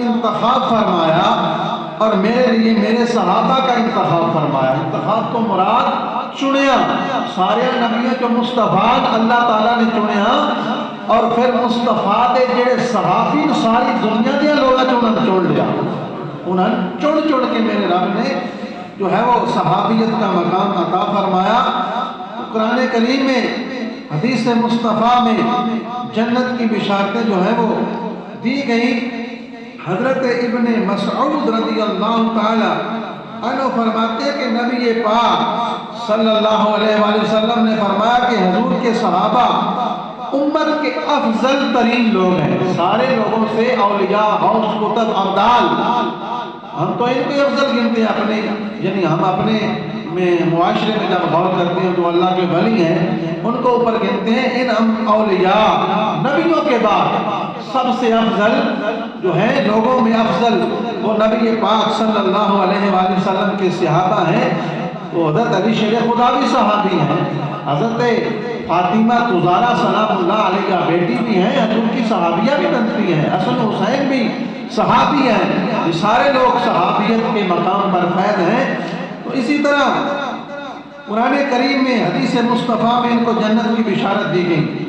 انتخاب فرمایا اور میرے لیے میرے صحابہ کا انتخاب فرمایا۔ انتخاب تو مراد چنیا، سارے نبیوں جو مصطفیٰ اللہ تعالیٰ نے چنیا، اور پھر مصطفیٰ دے جڑے صحابی ساری دنیا دیا لوگا چن لیا، انہوں چن کے میرے رب نے جو ہے وہ صحابیت کا مقام عطا فرمایا۔ قرآن کریم میں حدیث مصطفیٰ میں جنت کی بشارتیں جو ہیں وہ دی گئی۔ حضرت ابن مسعود رضی اللہ تعالی عنہ فرماتے ہیں کہ نبی پاک صلی اللہ علیہ وآلہ وسلم نے فرمایا کہ حضور کے صحابہ امت کے افضل ترین لوگ ہیں، سارے لوگوں سے اولیاء، غوث، قطب، ابدال، ہم تو ان کو افضل گنتے ہیں اپنے، یعنی ہم اپنے معاشرے میں جب غور کرتے ہیں تو اللہ کے ولی ہیں، ان کو اوپر گنتے ہیں۔ ان اولیاء نبیوں کے بعد سب سے افضل جو ہیں لوگوں میں افضل وہ نبی پاک صلی اللہ علیہ وآلہ وسلم کے صحابہ ہیں۔ تو حضرت علی شیر خدا بھی صحابی ہیں، حضرت فاطمہ زہرا سلام اللہ علیہ بیٹی بھی ہیں، حضور کی صحابیہ بھی بنتی ہیں، حسن حسین بھی صحابی ہیں، یہ سارے لوگ صحابیت کے مقام پر فیض ہیں۔ تو اسی طرح قرآن کریم میں حدیث مصطفیٰ میں ان کو جنت کی بشارت دی گئی۔